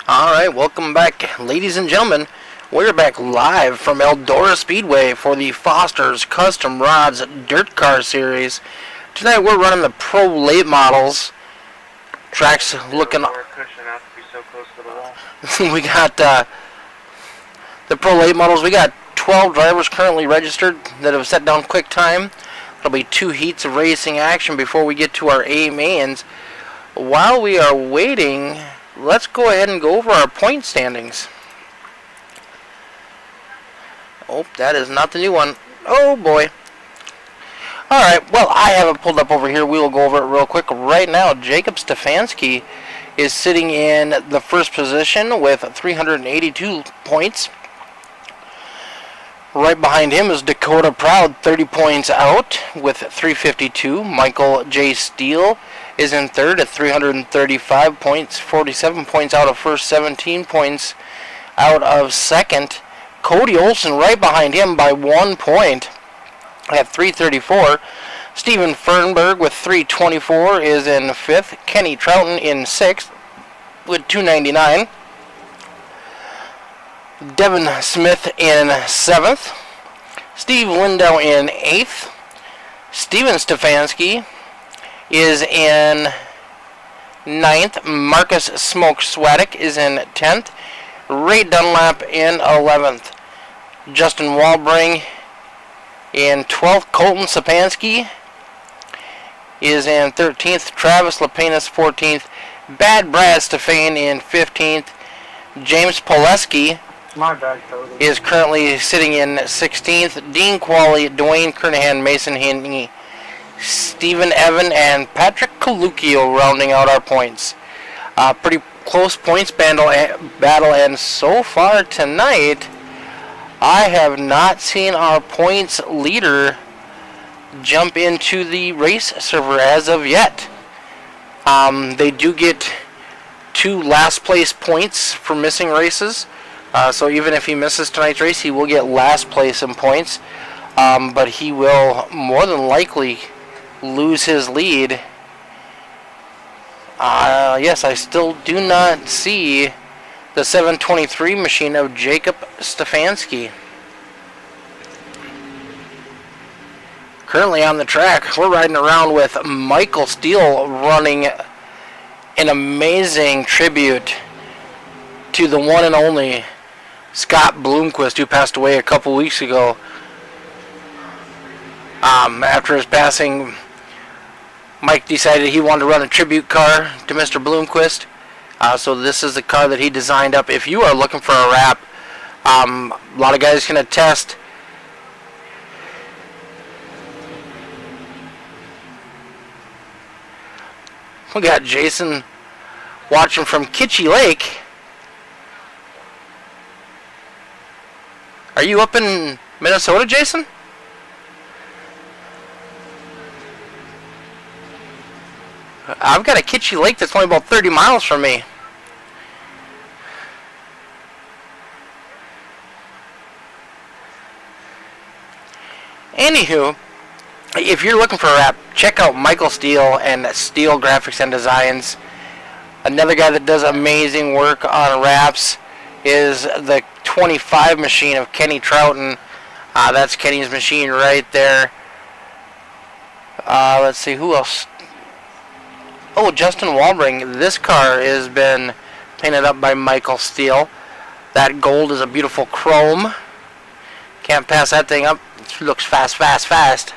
Alright, welcome back, ladies and gentlemen. We're back live from Eldora Speedway for the Foster's Custom Rods Dirtkars series. Tonight we're running the Pro Late models. Track's looking... We got the Pro Late models. We got 12 drivers currently registered that have set down quick time. There'll be 2 heats of racing action before we get to our A mains. While we are waiting, let's go ahead and go over our point standings. Oh, that is not the new one. Oh boy. Alright, well, I have it pulled up over here. We will go over it real quick. Right now, Jacob Stefanski is sitting in the first position with 382 points. Right behind him is Dakota Proud, 30 points out with 352. Michael J. Steele is in third at 335 points, 47 points out of first, 17 points out of second. Cody Olson right behind him by 1 point at 334. Steven Fernberg with 324 is in fifth. Kenny Troughton in sixth with 299. Devin Smith in 7th, Steve Lindau in 8th, Steven Stefanski is in 9th, Marcus Smoke Swadek is in 10th, Ray Dunlap in 11th, Justin Walbring in 12th, Colton Sapansky is in 13th, Travis Lepenis 14th, Bad Brad Stefan in 15th, James Poleski is currently sitting in 16th. Dean Qualley, Dwayne Kernahan, Mason Hinney, Stephen Evan, and Patrick Coluccio rounding out our points. Pretty close points battle, and so far tonight, I have not seen our points leader jump into the race server as of yet. They do get 2 last place points for missing races. So even if he misses tonight's race, he will get last place in points. But he will more than likely lose his lead. Yes, I still do not see the 723 machine of Jacob Stefanski. Currently on the track, we're riding around with Michael Steele running an amazing tribute to the one and only Scott Bloomquist, who passed away a couple weeks ago. After his passing, Mike decided he wanted to run a tribute car to Mr. Bloomquist. So this is the car that he designed up. If you are looking for a wrap, a lot of guys can attest. We got Jason watching from Kitchie Lake. Are you up in Minnesota, Jason? I've got a Kitchie Lake that's only about 30 miles from me. Anywho, if you're looking for a wrap, check out Michael Steele and Steele Graphics and Designs. Another guy that does amazing work on wraps is the 25 machine of Kenny Troughton. That's Kenny's machine right there. Let's see, who else? Oh, Justin Walbring. This car has been painted up by Michael Steele. That gold is a beautiful chrome. Can't pass that thing up. It looks fast, fast, fast.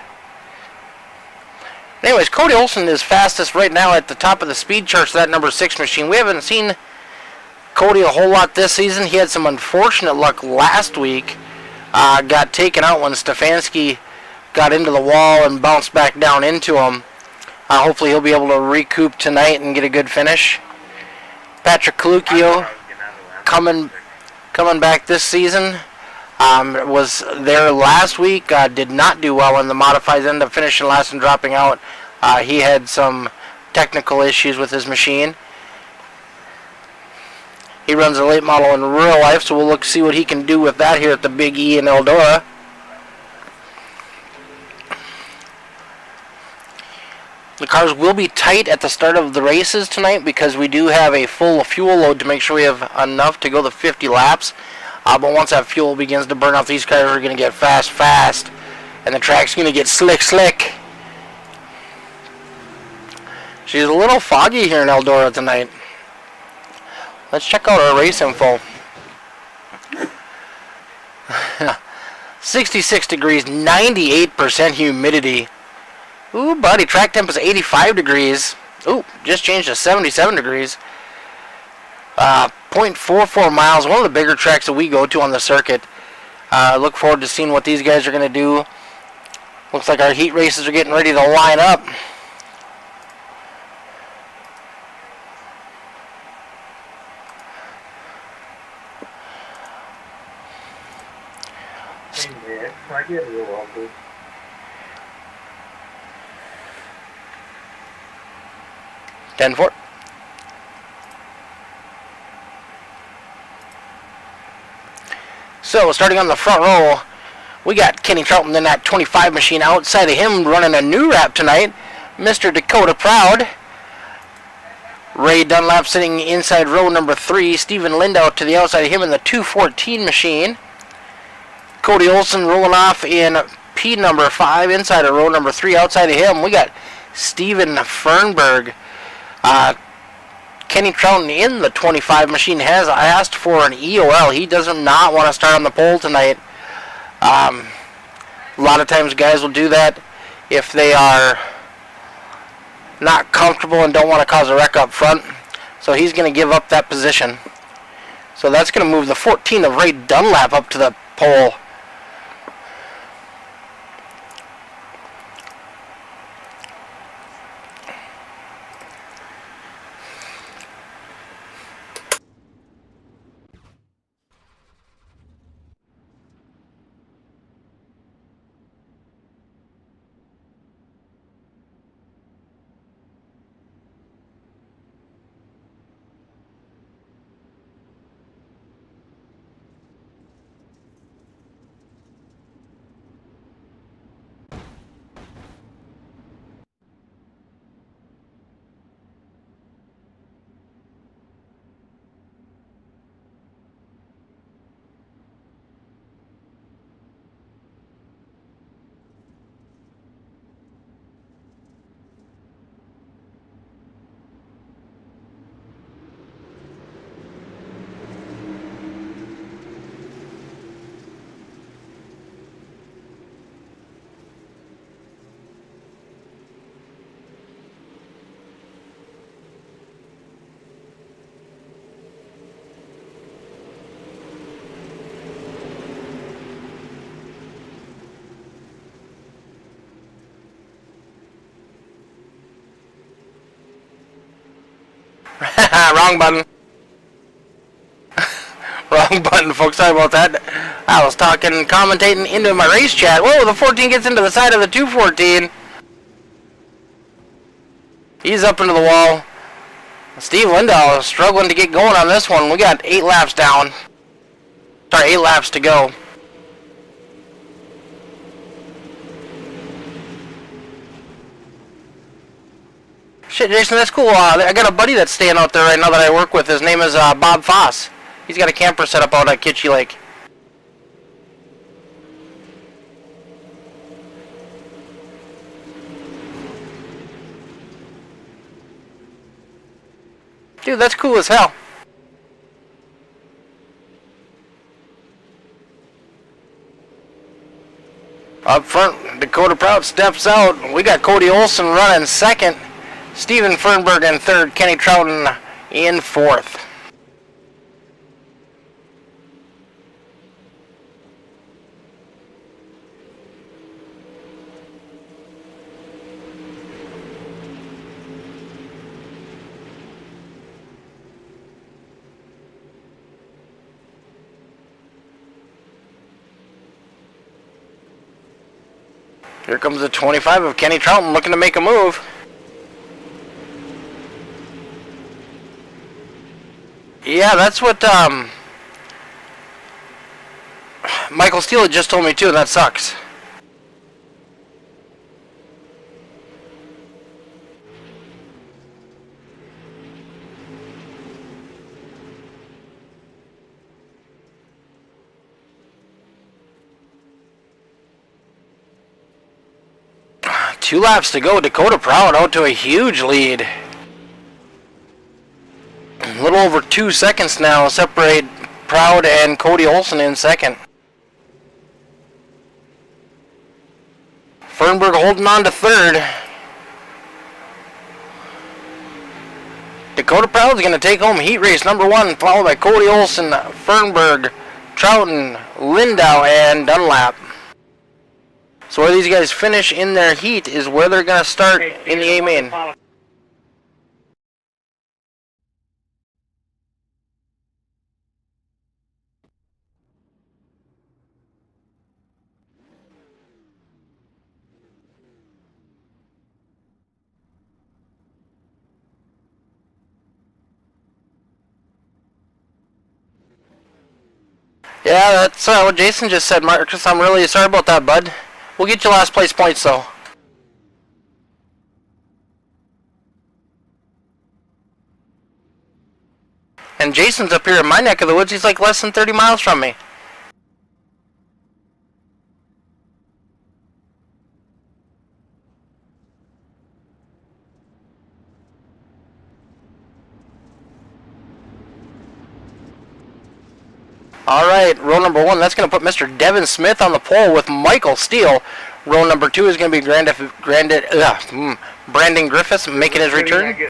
Anyways, Cody Olson is fastest right now at the top of the speed charts, that number 6 machine. We haven't seen Cody a whole lot this season. He had some unfortunate luck last week. Got taken out when Stefanski got into the wall and bounced back down into him. Hopefully he'll be able to recoup tonight and get a good finish. Patrick Coluccio coming back this season. Was there last week. Did not do well in the modifieds. Ended up finishing last and dropping out. He had some technical issues with his machine. He runs a late model in real life, so we'll see what he can do with that here at the Big E in Eldora. cars will be tight at the start of the races tonight because we do have a full fuel load to make sure we have enough to go the 50 laps. But once that fuel begins to burn off, these cars are going to get fast, and the track's going to get slick. She's a little foggy here in Eldora tonight. Let's check out our race info. 66 degrees, 98% humidity. Ooh, buddy, track temp is 85 degrees. Ooh, just changed to 77 degrees. 0.44 miles, one of the bigger tracks that we go to on the circuit. Look forward to seeing what these guys are going to do. Looks like our heat races are getting ready to line up. Ten four. So starting on the front row, we got Kenny Troughton in that 25 machine. Outside of him, running a new wrap tonight, Mr. Dakota Proud. Ray Dunlap sitting inside row number 3. Stephen Lindau to the outside of him in the 214 machine. Cody Olson rolling off in P number 5 inside of row number 3. Outside of him, we got Steven Fernberg. Kenny Troughton in the 25 machine has asked for an EOL. He does not want to start on the pole tonight. A lot of times guys will do that if they are not comfortable and don't want to cause a wreck up front. So he's going to give up that position. So that's going to move the 14 of Ray Dunlap up to the pole. Wrong button. Wrong button, folks. Sorry about that. I was talking, commentating into my race chat. Whoa, the 14 gets into the side of the 214. He's up into the wall. Steve Lindahl is struggling to get going on this one. We got 8 laps down. Sorry, 8 laps to go. Shit, Jason, that's cool. I got a buddy that's staying out there right now that I work with. His name is Bob Foss. He's got a camper set up out at Kitschy Lake. Dude, that's cool as hell. Up front, Dakota Proud steps out. We got Cody Olson running second. Steven Fernberg in third. Kenny Troughton in fourth. Here comes the 25 of Kenny Troughton looking to make a move. Yeah, that's what Michael Steele had just told me too, and that sucks. 2 laps to go. Dakota Proud out to a huge lead. A little over 2 seconds now separate Proud and Cody Olsen in second. Fernberg holding on to third. Dakota Proud's going to take home heat race number 1, followed by Cody Olsen, Fernberg, Trouton, Lindau, and Dunlap. So where these guys finish in their heat is where they're going to start in the A main. Yeah, that's what Jason just said, Marcus. I'm really sorry about that, bud. We'll get you last place points, though. And Jason's up here in my neck of the woods. He's like less than 30 miles from me. Alright, row number 1, that's going to put Mr. Devin Smith on the pole with Michael Steele. Row number 2 is going to be Brandon Griffiths making his return.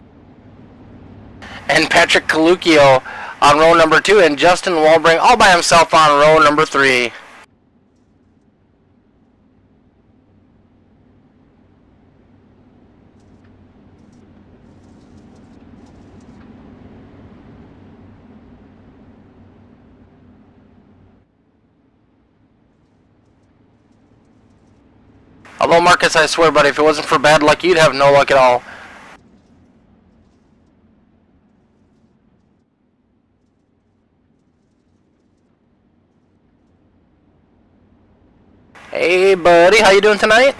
And Patrick Caluccio on row number 2, and Justin Walbring all by himself on row number 3. Although, Marcus, I swear, buddy, if it wasn't for bad luck, you'd have no luck at all. Hey, buddy, how you doing tonight?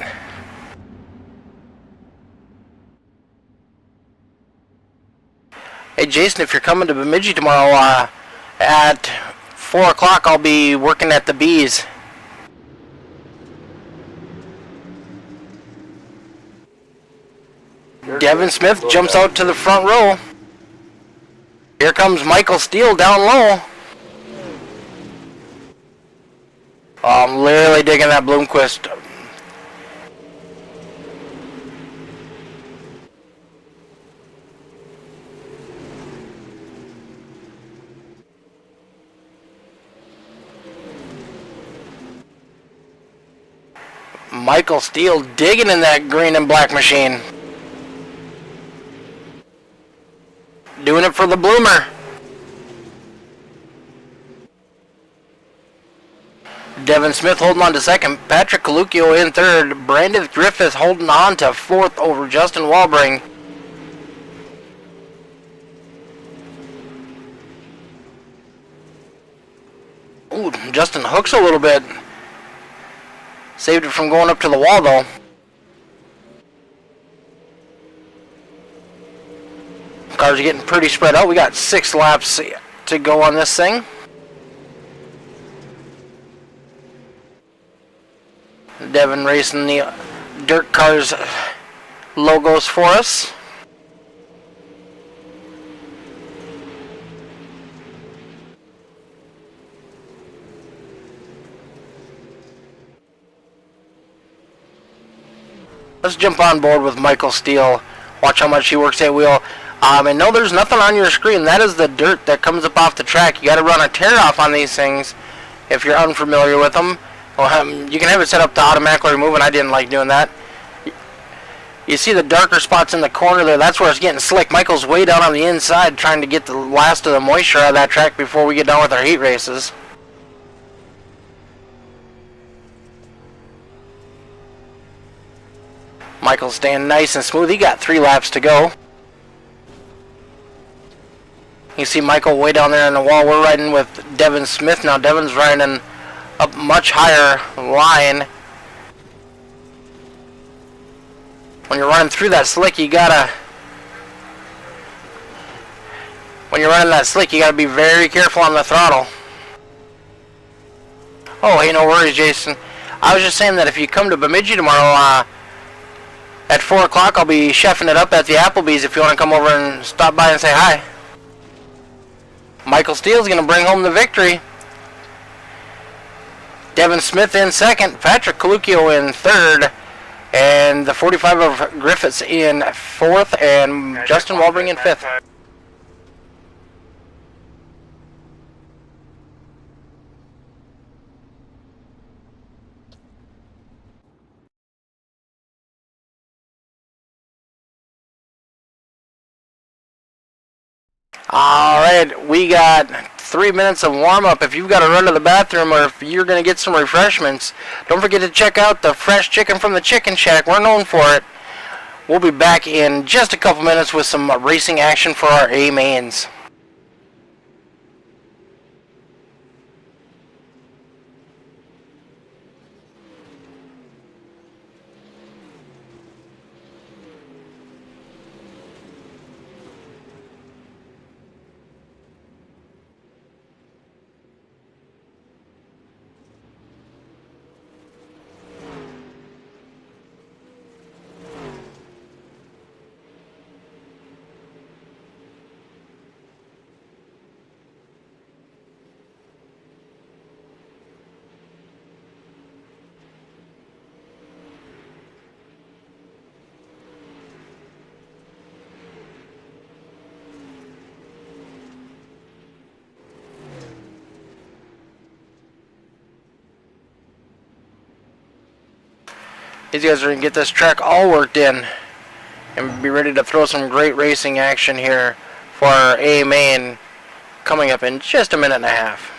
Hey, Jason, if you're coming to Bemidji tomorrow at 4 o'clock, I'll be working at the Bees. Devin Smith jumps out to the front row. Here comes Michael Steele down low. Oh, I'm literally digging that Bloomquist. Michael Steele digging in that green and black machine. Doing it for the bloomer. Devin Smith holding on to second. Patrick Caluccio in third. Brandon Griffith holding on to fourth over Justin Walbring. Ooh, Justin hooks a little bit. Saved it from going up to the wall, though. Cars are getting pretty spread out. We got 6 laps to go on this thing. Devin racing the Dirtkars logos for us. Let's jump on board with Michael Steele. Watch how much he works that wheel. And no, there's nothing on your screen. That is the dirt that comes up off the track. You got to run a tear off on these things if you're unfamiliar with them. You can have it set up to automatically remove, and I didn't like doing that. You see the darker spots in the corner there. That's where it's getting slick. Michael's way down on the inside trying to get the last of the moisture out of that track before we get done with our heat races. Michael's staying nice and smooth. He got 3 laps to go. You see Michael way down there on the wall. We're riding with Devin Smith now. Devin's riding up much higher line. When you're running through that slick, you gotta... When you're running that slick, you gotta be very careful on the throttle. Oh, hey, no worries, Jason. I was just saying that if you come to Bemidji tomorrow, At 4 o'clock, I'll be chefing it up at the Applebee's if you want to come over and stop by and say hi. Michael Steele's going to bring home the victory. Devin Smith in second, Patrick Coluccio in third, and the 45 of Griffiths in fourth, and Justin Walbring in fifth. Alright, we got 3 minutes of warm-up. If you've got to run to the bathroom or if you're going to get some refreshments, don't forget to check out the fresh chicken from the Chicken Shack. We're known for it. We'll be back in just a couple minutes with some racing action for our A mains. These guys are going to get this track all worked in and be ready to throw some great racing action here for our A main coming up in just a minute and a half.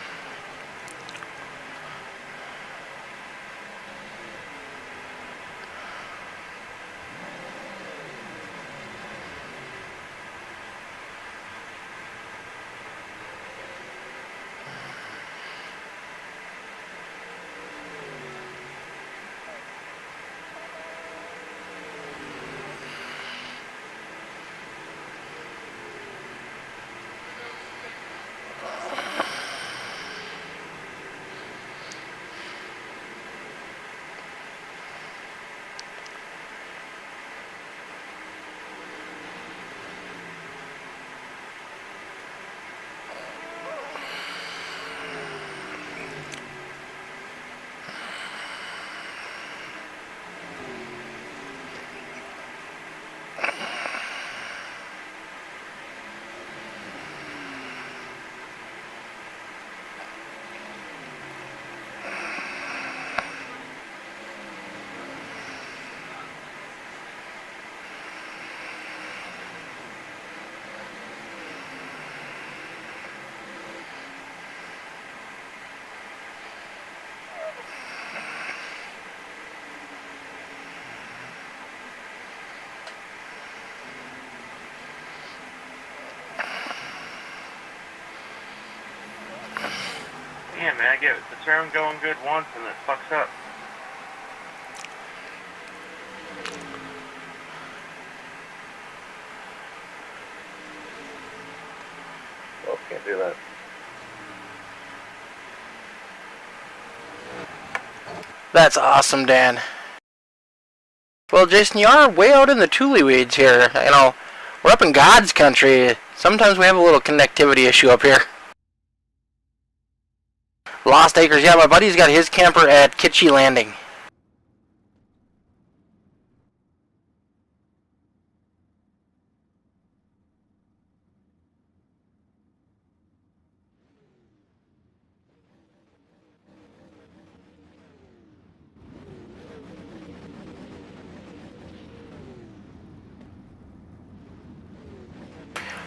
Yeah, man, I get the turn going good once and it fucks up. Oh, can't do that. That's awesome, Dan. Well, Jason, you are way out in the Thule weeds here. You know, we're up in God's country. Sometimes we have a little connectivity issue up here. Lost Acres. Yeah, my buddy's got his camper at Kitschy Landing.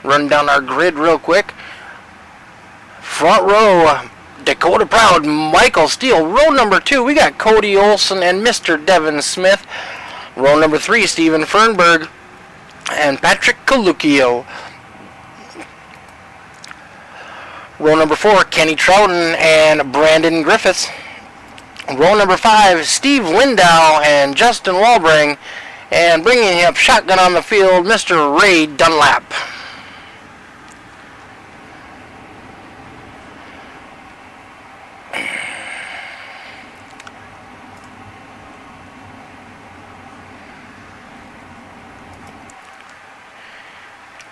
Run down our grid real quick. Front row, Dakota Proud, Michael Steele. Row number 2, we got Cody Olson and Mr. Devin Smith. Row number 3, Steven Fernberg and Patrick Coluccio. Row number 4, Kenny Trouton and Brandon Griffiths. Row number 5, Steve Lindow and Justin Walbring. And bringing up shotgun on the field, Mr. Ray Dunlap.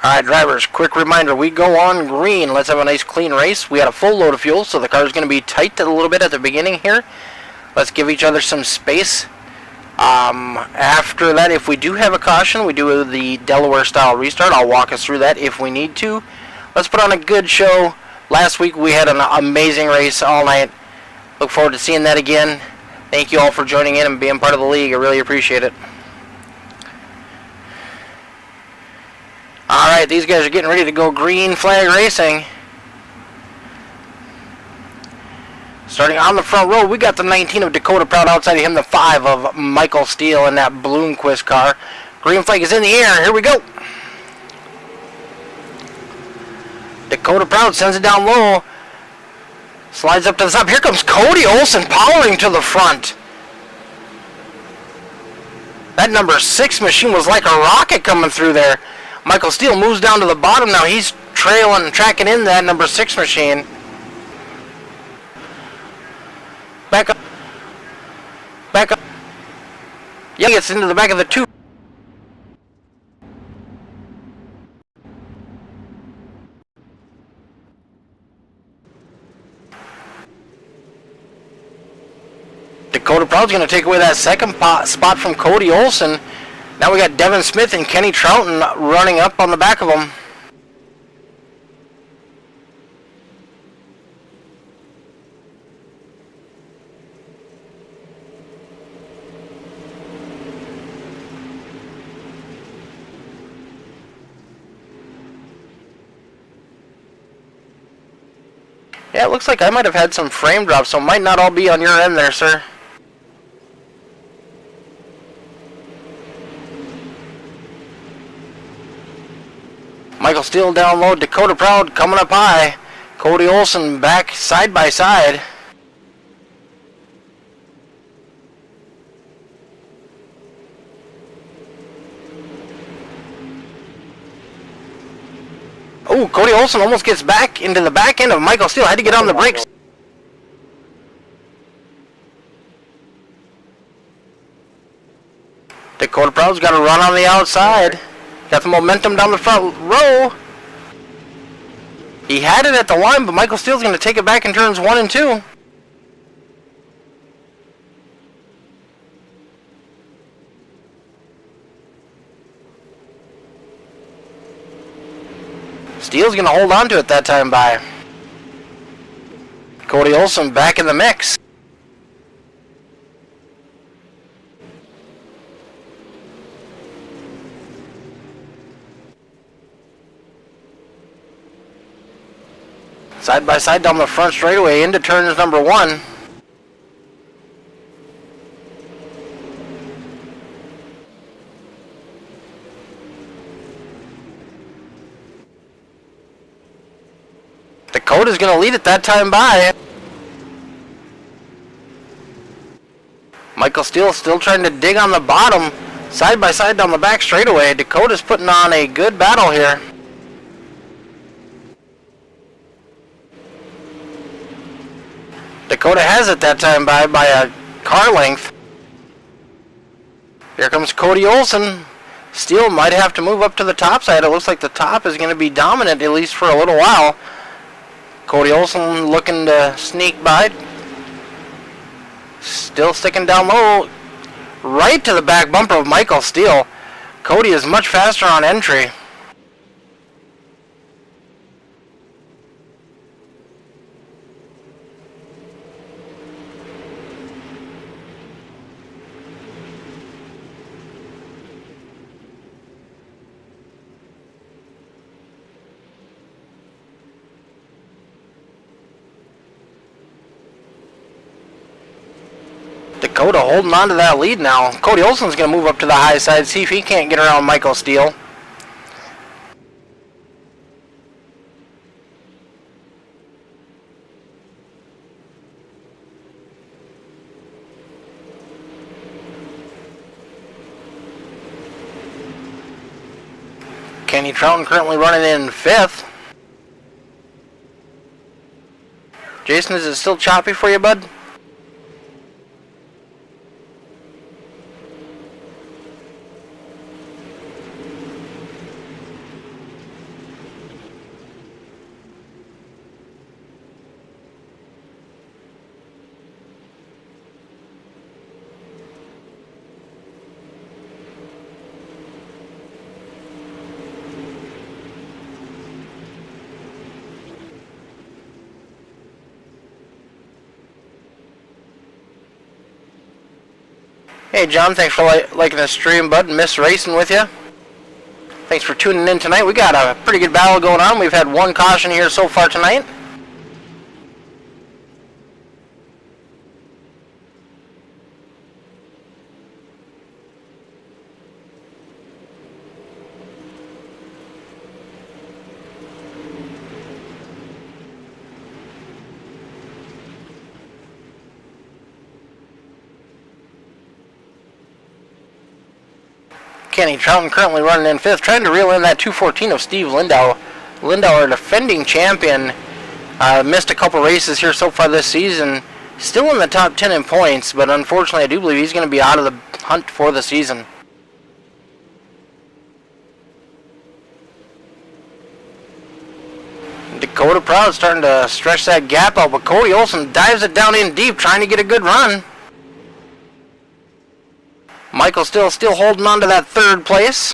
Alright, drivers, quick reminder, we go on green. Let's have a nice clean race. We had a full load of fuel, so the car is going to be tight a little bit at the beginning here. Let's give each other some space. After that, if we do have a caution, we do the Delaware style restart. I'll walk us through that if we need to. Let's put on a good show. Last week we had an amazing race all night. Look forward to seeing that again. Thank you all for joining in and being part of the league. I really appreciate it. Alright, these guys are getting ready to go green flag racing. Starting on the front row, we got the 19 of Dakota Proud. Outside of him, the 5 of Michael Steele in that Bloomquist car. Green flag is in the air. Here we go. Dakota Proud sends it down low. Slides up to the top. Here comes Cody Olson powering to the front. That number 6 machine was like a rocket coming through there. Michael Steele moves down to the bottom now. He's trailing, tracking in that number 6 machine. Back up. Back up. Yeah, he gets into the back of the 2. Dakota Proud's going to take away that second spot from Cody Olson. Now we got Devin Smith and Kenny Troughton running up on the back of them. Yeah, it looks like I might have had some frame drops, so it might not all be on your end there, sir. Michael Steele down low, Dakota Proud coming up high. Cody Olson back side by side. Oh, Cody Olson almost gets back into the back end of Michael Steele. Had to get on the brakes. Dakota Proud's got to run on the outside. Got the momentum down the front row. He had it at the line, but Michael Steele's going to take it back in turns 1 and 2. Steele's going to hold on to it that time by. Cody Olson back in the mix. Side by side down the front straightaway into turns number 1. Dakota's going to lead it that time by. Michael Steele still trying to dig on the bottom. Side by side down the back straightaway. Dakota's putting on a good battle here. Dakota has it that time by a car length. Here comes Cody Olson. Steele might have to move up to the top side. It looks like the top is going to be dominant, at least for a little while. Cody Olson looking to sneak by. Still sticking down low. Right to the back bumper of Michael Steele. Cody is much faster on entry. Dakota holding on to that lead now. Cody Olson's going to move up to the high side, see if he can't get around Michael Steele. Kenny Troughton currently running in 5th. Jason, is it still choppy for you, bud? Hey John, thanks for liking the stream, bud. Miss racing with you. Thanks for tuning in tonight. We got a pretty good battle going on. We've had one caution here so far tonight. Kenny Trouton currently running in 5th, trying to reel in that 214 of Steve Lindau. Lindau, our defending champion, missed a couple races here so far this season. Still in the top 10 in points, but unfortunately I do believe he's going to be out of the hunt for the season. Dakota Proud starting to stretch that gap out, but Cody Olsen dives it down in deep, trying to get a good run. Michael still holding on to that 3rd place.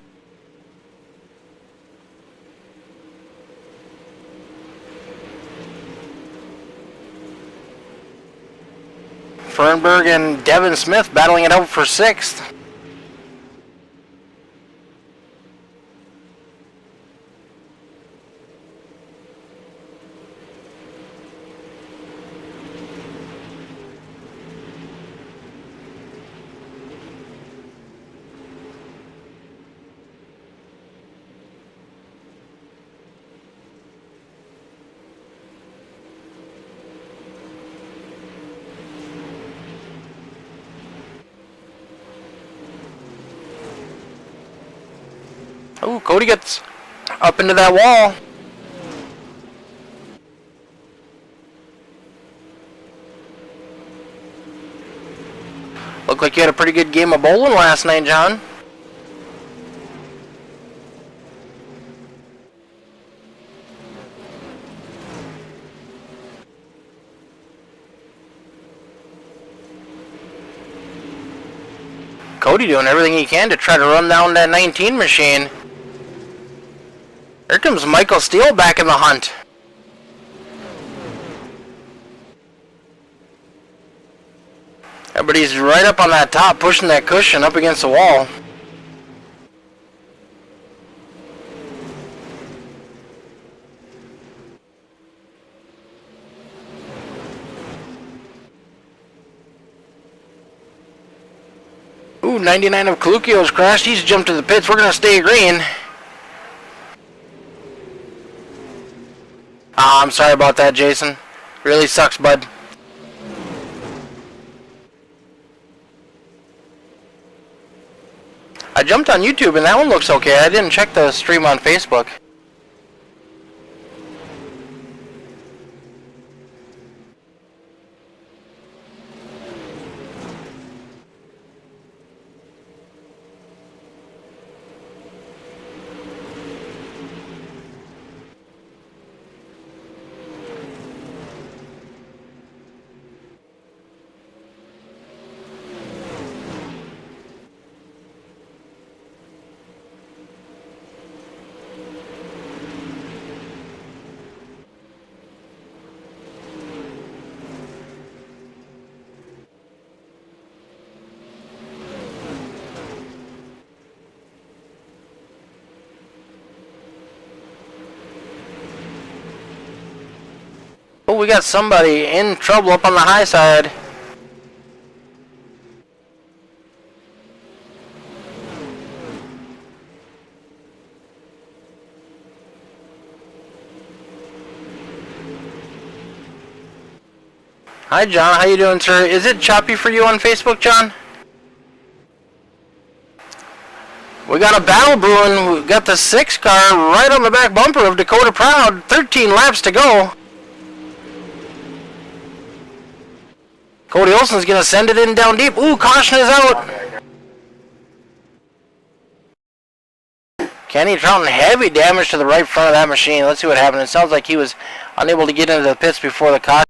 Fernberg and Devin Smith battling it out for 6th. Ooh, Cody gets up into that wall. Looked like you had a pretty good game of bowling last night, John. Cody doing everything he can to try to run down that 19 machine. Here comes Michael Steele back in the hunt. Everybody's right up on that top, pushing that cushion up against the wall. Ooh, 99 of Kalukio's crashed. He's jumped to the pits. We're going to stay green. I'm sorry about that, Jason. Really sucks, bud. I jumped on YouTube and that one looks okay. I didn't check the stream on Facebook. Oh, we got somebody in trouble up on the high side. Hi, John. How you doing, sir? Is it choppy for you on Facebook, John? We got a battle brewing. We got the 6 car right on the back bumper of Dakota Proud. 13 laps to go. Cody Olsen's going to send it in down deep. Ooh, caution is out. Kenny Trouton, heavy damage to the right front of that machine. Let's see what happened. It sounds like he was unable to get into the pits before the caution.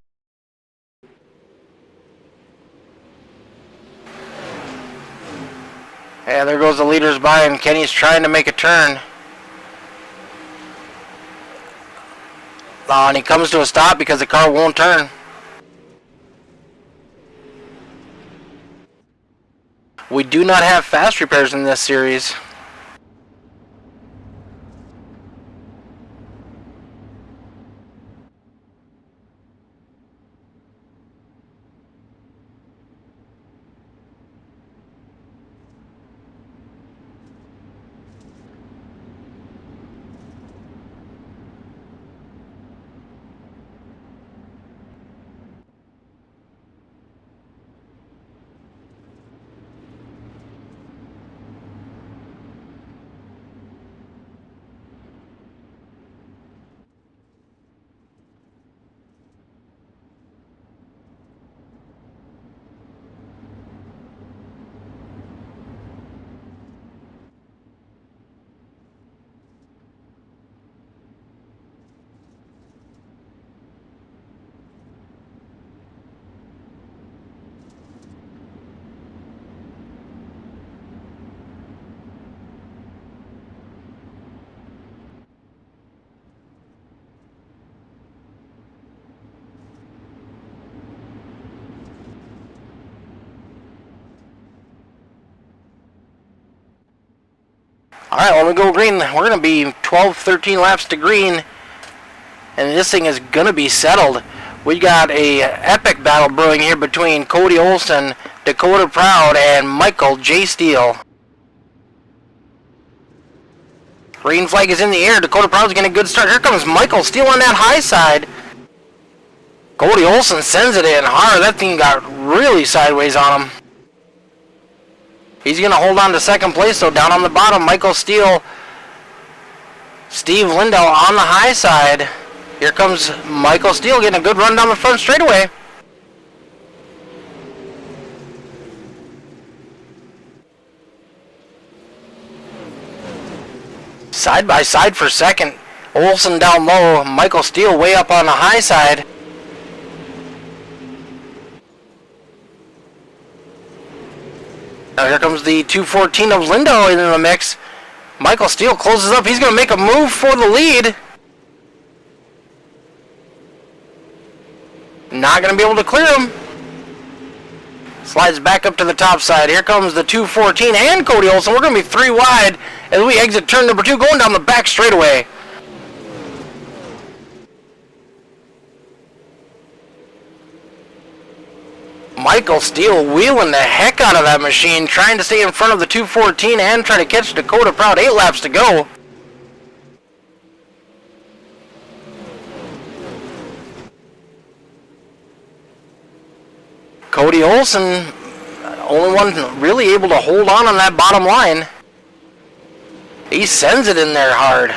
Yeah, there goes the leaders by, and Kenny's trying to make a turn. Oh, and he comes to a stop because the car won't turn. We do not have fast repairs in this series. Alright, when we go green, we're going to be 12, 13 laps to green. And this thing is going to be settled. We got a epic battle brewing here between Cody Olson, Dakota Proud, and Michael J. Steele. Green flag is in the air. Dakota Proud's getting a good start. Here comes Michael Steele on that high side. Cody Olson sends it in hard. That thing got really sideways on him. He's going to hold on to second place, though. Down on the bottom, Michael Steele. Steve Lindell on the high side. Here comes Michael Steele getting a good run down the front straightaway. Side by side for second. Olson down low. Michael Steele way up on the high side. Now here comes the 214 of Lindo in the mix. Michael Steele closes up. He's going to make a move for the lead. Not going to be able to clear him. Slides back up to the top side. Here comes the 214 and Cody Olson. We're going to be 3 wide as we exit turn number 2, going down the back straightaway. Michael Steele wheeling the heck out of that machine, trying to stay in front of the 214 and try to catch Dakota Proud. 8 laps to go. Cody Olson, only one really able to hold on that bottom line. He sends it in there hard.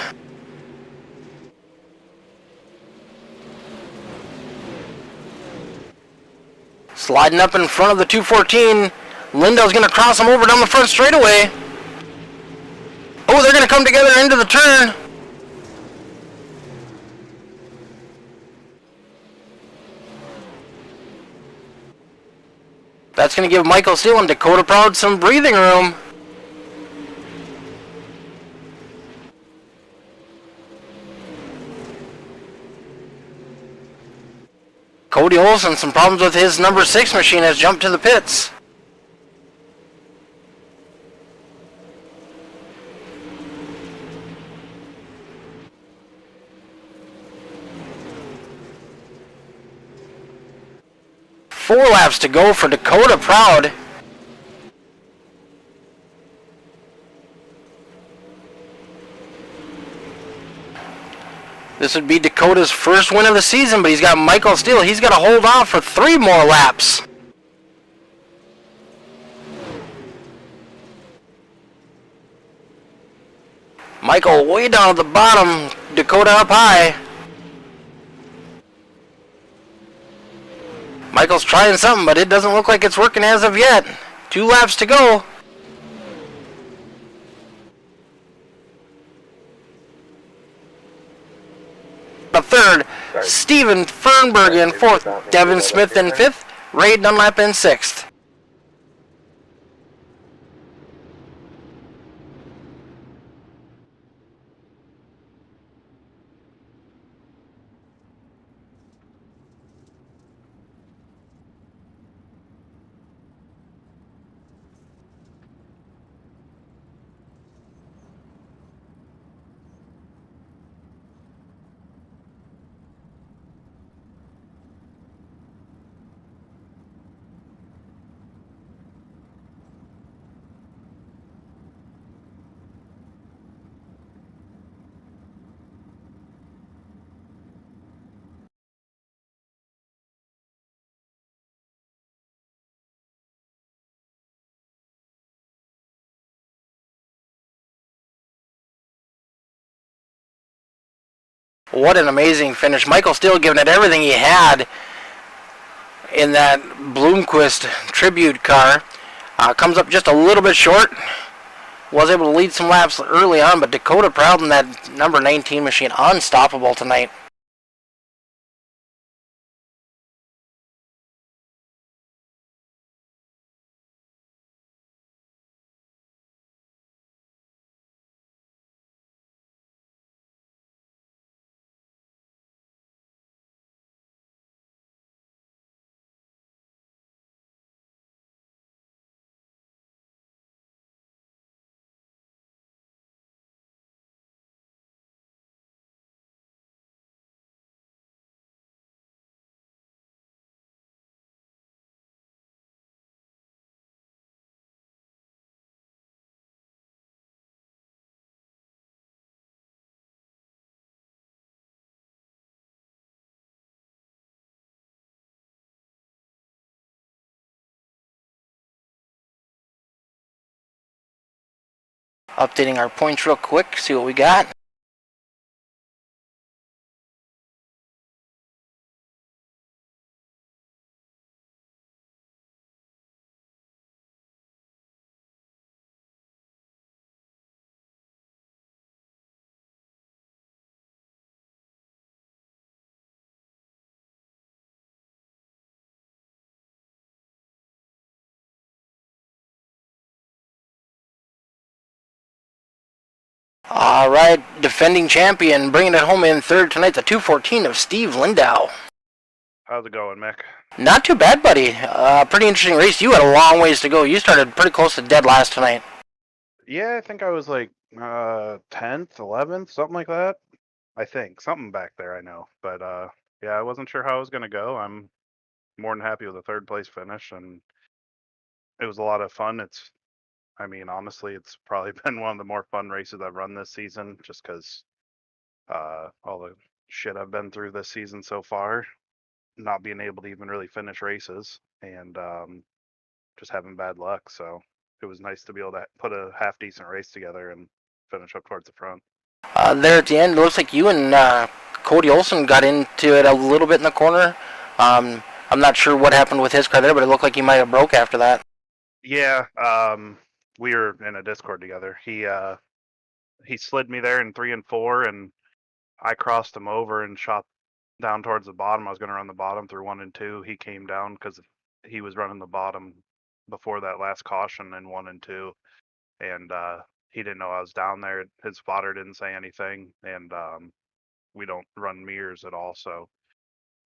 Sliding up in front of the 214. Lindell's going to cross him over down the front straightaway. Oh, they're going to come together into the turn. That's going to give Michael Steele and Dakota Proud some breathing room. Cody Olson, some problems with his number 6 machine, has jumped to the pits. Four laps to go for Dakota Proud. This would be Dakota's first win of the season, but he's got Michael Steele. He's got to hold on for 3 more laps. Michael way down at the bottom, Dakota up high. Michael's trying something, but it doesn't look like it's working as of yet. 2 laps to go. The third, Steven Fernberg in 4th, Devin Smith in 5th, Ray Dunlap in 6th. What an amazing finish. Michael Steele giving it everything he had in that Bloomquist tribute car. Comes up just a little bit short. Was able to lead some laps early on, but Dakota Proud in that number 19 machine, unstoppable tonight. Updating our points real quick, see what we got. Alright, defending champion, bringing it home in third tonight, the 214 of Steve Lindau. How's it going, Mick? Not too bad, buddy. Pretty interesting race. You had a long ways to go. You started pretty close to dead last tonight. Yeah, I think I was like 10th, 11th, something like that. I think something back there. I know, but yeah, I wasn't sure how I was gonna go. I'm more than happy with the third place finish, and it was a lot of fun. I mean, honestly, it's probably been one of the more fun races I've run this season, just because all the shit I've been through this season so far, not being able to even really finish races, and just having bad luck. So it was nice to be able to put a half decent race together and finish up towards the front. There at the end, it looks like you and Cody Olson got into it a little bit in the corner. I'm not sure what happened with his car there, but it looked like he might have broke after that. Yeah, we were in a Discord together. He slid me there in 3 and 4, and I crossed him over and shot down towards the bottom. I was going to run the bottom through 1 and 2. He came down because he was running the bottom before that last caution in 1 and 2, and he didn't know I was down there. His spotter didn't say anything, and we don't run mirrors at all. So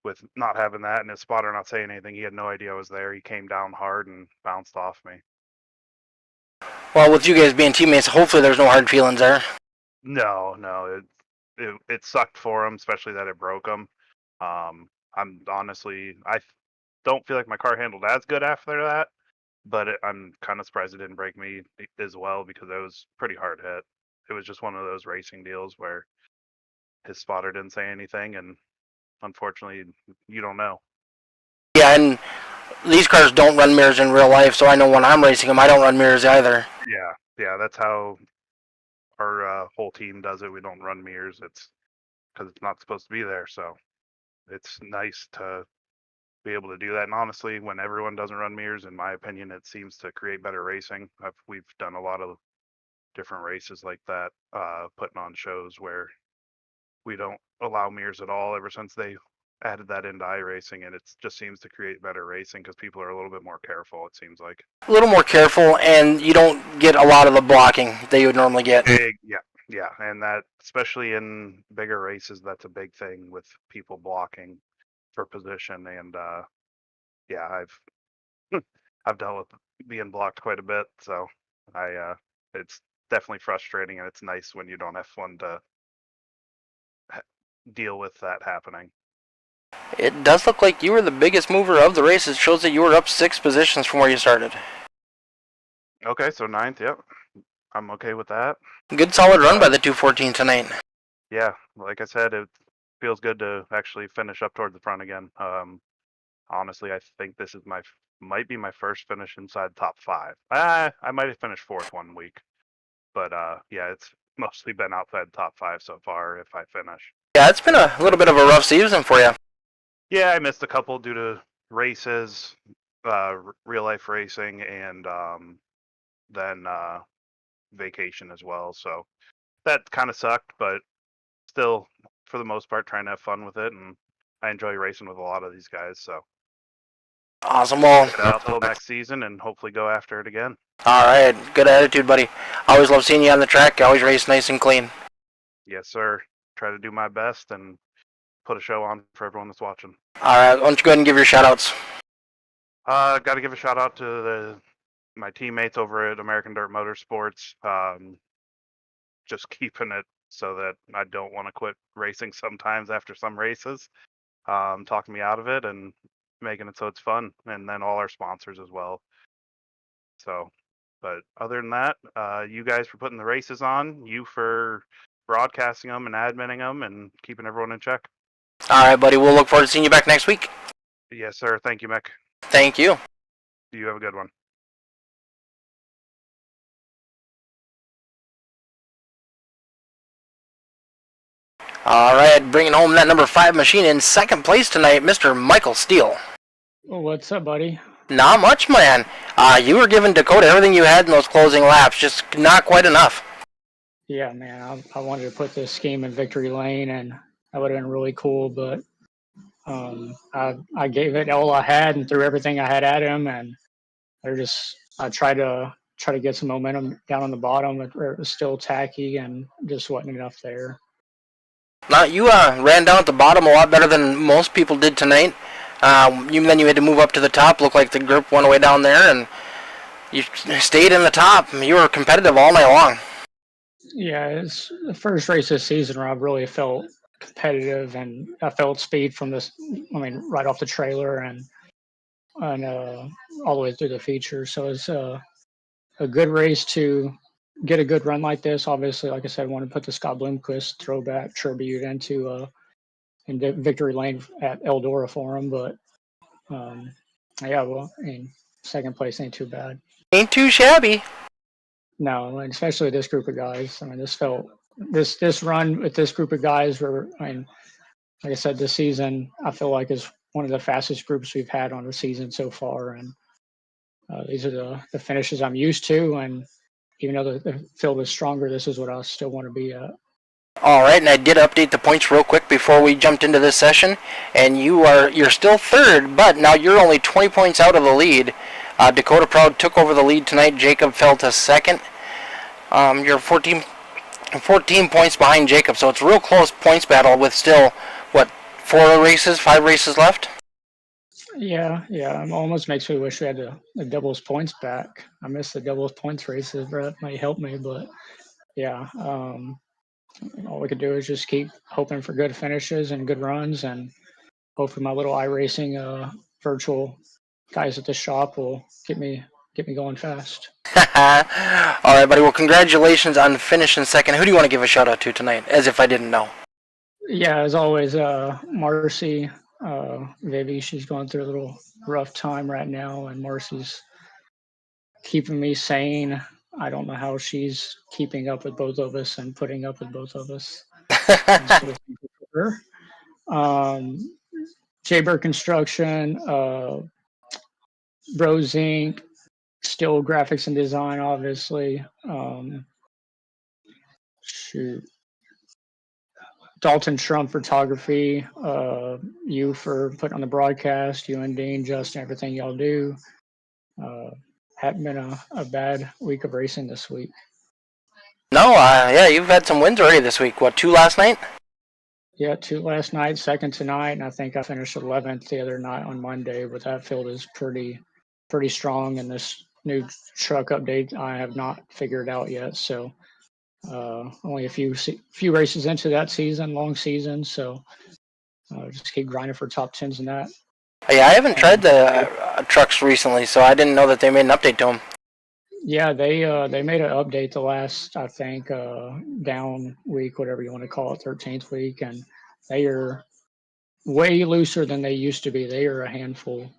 with not having that and his spotter not saying anything, he had no idea I was there. He came down hard and bounced off me. Well, with you guys being teammates, hopefully there's no hard feelings there. No, it sucked for him, especially that it broke him. I'm honestly, I don't feel like my car handled as good after that, but I'm kind of surprised it didn't break me as well, because it was pretty hard hit. It was just one of those racing deals where his spotter didn't say anything, and unfortunately, you don't know. Yeah, and these cars don't run mirrors in real life, so I know when I'm racing them, I don't run mirrors either. Yeah, that's how our whole team does it. We don't run mirrors. It's because it's not supposed to be there. So it's nice to be able to do that. And honestly, when everyone doesn't run mirrors, in my opinion, it seems to create better racing. We've done a lot of different races like that, putting on shows where we don't allow mirrors at all ever since they added that into iRacing, and it just seems to create better racing because people are a little bit more careful, it seems like. A little more careful, and you don't get a lot of the blocking that you would normally get. Yeah, and that, especially in bigger races, that's a big thing with people blocking for position. And yeah, I've dealt with being blocked quite a bit, so it's definitely frustrating, and it's nice when you don't have fun to deal with that happening. It does look like you were the biggest mover of the race. It shows that you were up 6 positions from where you started. Okay, so 9th, yep. I'm okay with that. Good solid run by the 214 tonight. Yeah, like I said, it feels good to actually finish up towards the front again. Honestly, I think this is might be my first finish inside top 5. I might have finished 4th one week, but yeah, it's mostly been outside top 5 so far if I finish. Yeah, it's been a little bit of a rough season for you. Yeah, I missed a couple due to races, real life racing, and then vacation as well. So that kind of sucked, but still, for the most part, trying to have fun with it, and I enjoy racing with a lot of these guys. So Awesome. Well, get out till next season and hopefully go after it again. all right. Good attitude, buddy. Always love seeing you on the track. You always race nice and clean. Yes, sir. Try to do my best and put a show on for everyone that's watching. All right. Why don't you go ahead and give your shout outs? Got to give a shout out to my teammates over at American Dirt Motorsports. Just keeping it so that I don't want to quit racing sometimes after some races. Talking me out of it and making it so it's fun, and then all our sponsors as well. So, but other than that, you guys for putting the races on, you for broadcasting them and adminning them and keeping everyone in check. All right, buddy. We'll look forward to seeing you back next week. Yes, sir. Thank you, Mick. Thank you. You have a good one. All right, bringing home that number 5 machine in second place tonight, Mr. Michael Steele. Well, what's up, buddy? Not much, man. You were giving Dakota everything you had in those closing laps, just not quite enough. Yeah, man, I wanted to put this scheme in victory lane, and that would have been really cool, but I gave it all I had and threw everything I had at him, and I tried to get some momentum down on the bottom. It was still tacky and just wasn't enough there. Now, you ran down at the bottom a lot better than most people did tonight. Then you had to move up to the top. Looked like the group went away down there, and you stayed in the top. You were competitive all night long. Yeah, it's the first race this season where I really felt competitive, and I felt speed from this. I mean, right off the trailer and all the way through the feature. So it's a good race to get a good run like this. Obviously, like I said, I want to put the Scott Bloomquist throwback tribute into victory lane at Eldora for him. But yeah, well, I mean, second place ain't too bad. Ain't too shabby. No, and especially this group of guys. I mean, this run with this group of guys were, I mean, like I said, this season I feel like is one of the fastest groups we've had on the season so far, and these are the finishes I'm used to. And even though the field is stronger, this is what I still want to be at. All right, and I did update the points real quick before we jumped into this session, and you're still third, but now you're only 20 points out of the lead. Dakota Proud took over the lead tonight. Jacob fell to second. You're 14 points behind Jacob, so it's a real close points battle with still, what, 5 races left? Yeah. It almost makes me wish we had the doubles points back. I miss the doubles points races, but that might help me. But yeah, all we could do is just keep hoping for good finishes and good runs, and hopefully my little iRacing virtual guys at the shop will get me going fast. All right, buddy. Well, congratulations on finishing second. Who do you want to give a shout out to tonight? As if I didn't know. Yeah, as always, Marcy, Vivi, she's going through a little rough time right now, and Marcy's keeping me sane. I don't know how she's keeping up with both of us and putting up with both of us. Jaybird Construction, Bros Inc., Still Graphics and Design, obviously. Dalton Trump Photography, you for putting on the broadcast, you and Dean, Justin, everything y'all do. Hadn't been a bad week of racing this week. No, yeah, you've had some wins already this week. What, 2 last night? Yeah, 2 last night, second tonight, and I think I finished 11th the other night on Monday. But that field is pretty strong, and this new truck update I have not figured out yet. So only a few races into that season, long season. So just keep grinding for top 10s in that. Yeah, I haven't tried the trucks recently, so I didn't know that they made an update to them. Yeah, they made an update the last, I think, down week, whatever you want to call it, 13th week, and they are way looser than they used to be. They are a handful.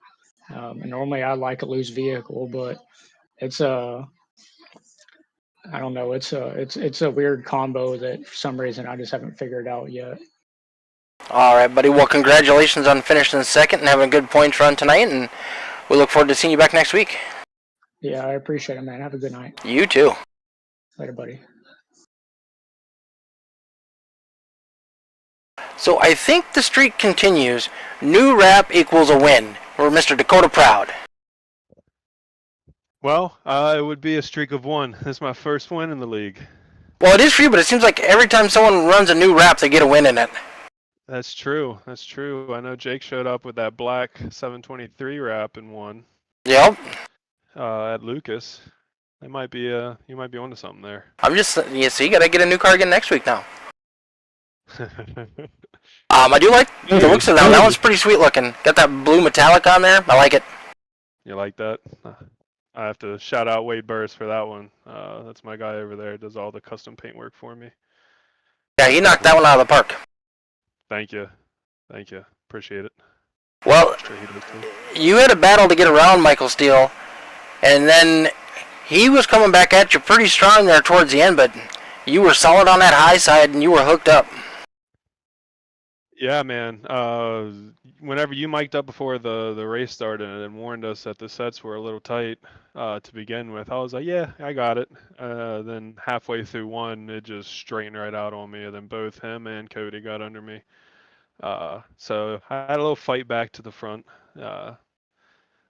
And normally I like a loose vehicle, but it's I don't know. It's a weird combo that for some reason I just haven't figured out yet. All right, buddy. Well, congratulations on finishing second and having a good points run tonight, and we look forward to seeing you back next week. Yeah, I appreciate it, man. Have a good night. You too. Later, buddy. So I think the streak continues. New wrap equals a win. We're Mr. Dakota Proud. Well, it would be a streak of 1. This is my first win in the league. Well, it is for you, but it seems like every time someone runs a new wrap, they get a win in it. That's true. That's true. I know Jake showed up with that black 723 wrap and won. Yep. At Lucas. You might be onto something there. I'm just, you see, you gotta get a new car again next week now. I do like the looks of that one. That one's pretty sweet looking. Got that blue metallic on there. I like it. You like that? I have to shout out Wade Burris for that one. That's my guy over there. Does all the custom paint work for me. Yeah, he knocked that one out of the park. Thank you. Thank you. Appreciate it. Well, Sure he does too. you had a battle to get around Michael Steele, and then he was coming back at you pretty strong there towards the end, but you were solid on that high side and you were hooked up. Yeah, man. Whenever you mic'd up before the race started and warned us that the sets were a little tight to begin with, I was like, yeah, I got it. Then halfway through one, it just straightened right out on me. And then both him and Cody got under me. So I had a little fight back to the front.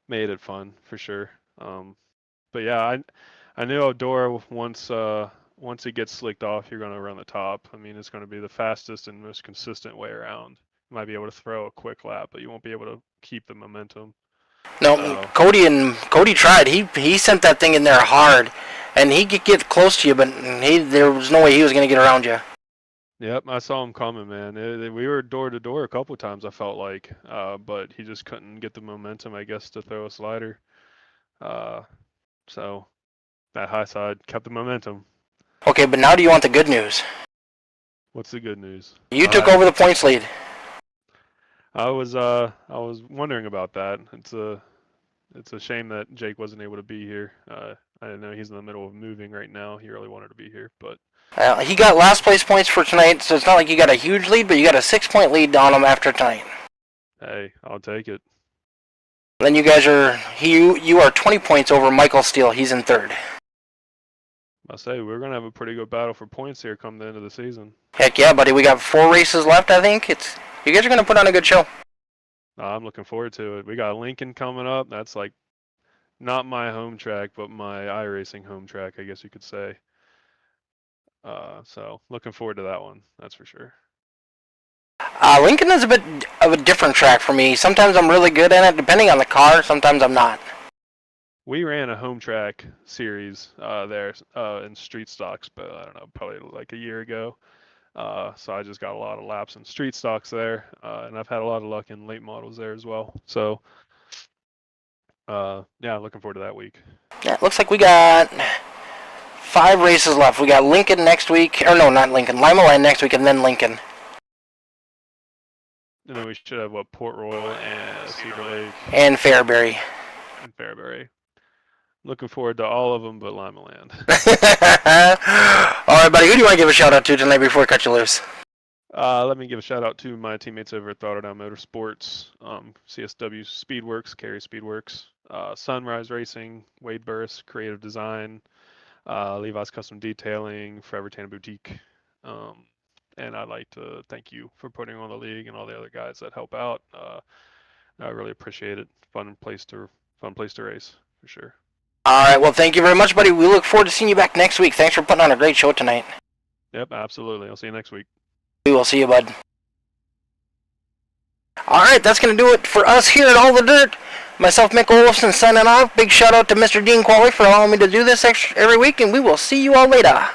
Made it fun for sure. But yeah, I knew Eldora once it gets slicked off, you're going to run the top. I mean, it's going to be the fastest and most consistent way around. You might be able to throw a quick lap, but you won't be able to keep the momentum. No, Cody tried. He sent that thing in there hard, and he could get close to you, but there was no way he was going to get around you. Yep, I saw him coming, man. We were door to door a couple times, I felt like, but he just couldn't get the momentum, I guess, to throw a slider. So that high side kept the momentum. Okay, but now do you want the good news? What's the good news? You took over the points lead. I was wondering about that. It's a shame that Jake wasn't able to be here. I know he's in the middle of moving right now. He really wanted to be here, but He got last place points for tonight, so it's not like you got a huge lead, but you got a 6-point lead on him after tonight. hey, I'll take it. Then you guys you are 20 points over Michael Steele. He's in third. I say we're gonna have a pretty good battle for points here come the end of the season. Heck yeah, buddy. We got 4 races left, I think. You guys are going to put on a good show. I'm looking forward to it. We got Lincoln coming up. That's like not my home track, but my iRacing home track, I guess you could say. So looking forward to that one. That's for sure. Lincoln is a bit of a different track for me. Sometimes I'm really good at it, depending on the car. Sometimes I'm not. We ran a home track series there in street stocks, but I don't know, probably like a year ago. So I just got a lot of laps in street stocks there, and I've had a lot of luck in late models there as well. So yeah, looking forward to that week. Yeah, it looks like we got 5 races left. We got Lincoln next week, or no, not Lincoln, Lima Land next week, and then Lincoln. And then we should have Port Royal and Cedar Lake And Fairbury. and Fairbury. Looking forward to all of them but Lima Land. All right, buddy. Who do you want to give a shout out to tonight before we cut you loose? Let me give a shout out to my teammates over at Throttle Motorsports, CSW Speedworks, Carry Speedworks, Sunrise Racing, Wade Burris, Creative Design, Levi's Custom Detailing, Forever Tan Boutique. And I'd like to thank you for putting on the league and all the other guys that help out. I really appreciate it. Fun place to race for sure. All right. Well, thank you very much, buddy. We look forward to seeing you back next week. Thanks for putting on a great show tonight. Yep, absolutely. I'll see you next week. We will see you, bud. All right, that's going to do it for us here at All the Dirt. Myself, Mick Olofsson, signing off. Big shout out to Mr. Dean Qualley for allowing me to do this every week, and we will see you all later.